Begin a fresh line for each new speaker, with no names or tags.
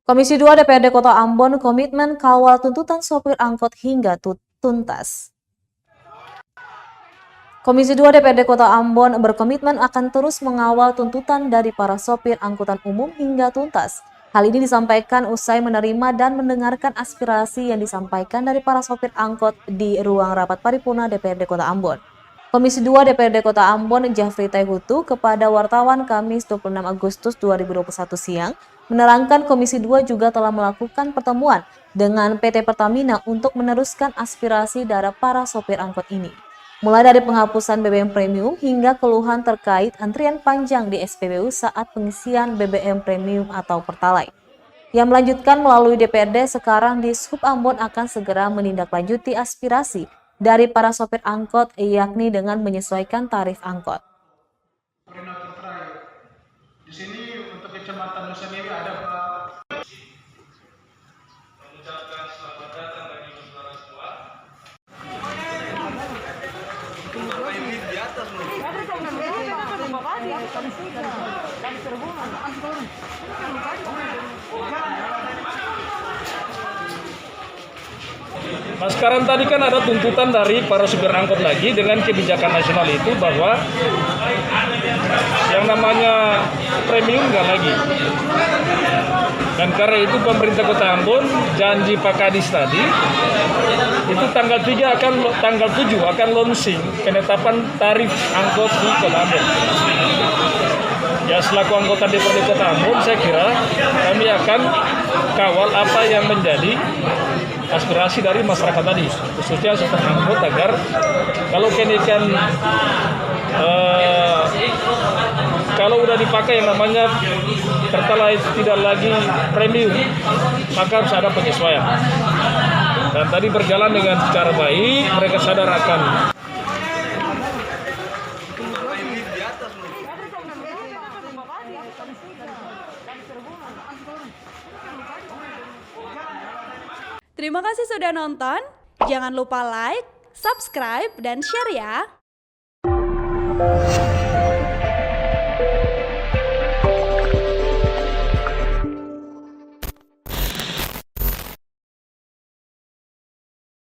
Komisi 2 DPRD Kota Ambon komitmen kawal tuntutan sopir angkot hingga tuntas. Komisi 2 DPRD Kota Ambon berkomitmen akan terus mengawal tuntutan dari para sopir angkutan umum hingga tuntas. Hal ini disampaikan usai menerima dan mendengarkan aspirasi yang disampaikan dari para sopir angkot di ruang rapat paripurna DPRD Kota Ambon. Komisi 2 DPRD Kota Ambon Jafri Taihutu kepada wartawan Kamis 26 Agustus 2021 siang menerangkan Komisi 2 juga telah melakukan pertemuan dengan PT Pertamina untuk meneruskan aspirasi dari para sopir angkot ini. Mulai dari penghapusan BBM Premium hingga keluhan terkait antrian panjang di SPBU saat pengisian BBM Premium atau Pertalite. Yang melanjutkan melalui DPRD sekarang di Sub Ambon akan segera menindaklanjuti aspirasi dari para sopir angkot yakni dengan menyesuaikan tarif angkot.
Di sini untuk Kecamatan Nusaniri ada Pak. Mengucapkan selamat datang bagi saudara semua. Kenapa ini di atas loh?
Nah sekarang tadi kan ada tuntutan dari para supir angkot lagi dengan kebijakan nasional itu bahwa yang namanya premium nggak lagi. Dan karena itu pemerintah Kota Ambon janji Pak Kadis tadi itu tanggal 7 akan launching penetapan tarif angkot di Kota Ambon. Ya selaku anggota DPRD Kota Ambon saya kira kami akan kawal apa yang menjadi aspirasi dari masyarakat tadi, khususnya supir angkot agar kalau kenaikan kalau udah dipakai yang namanya Pertalite tidak lagi premium, maka harus ada penyesuaian. Dan tadi berjalan dengan secara baik, mereka sadar akan
Terima kasih sudah nonton. Jangan lupa like, subscribe, dan share ya.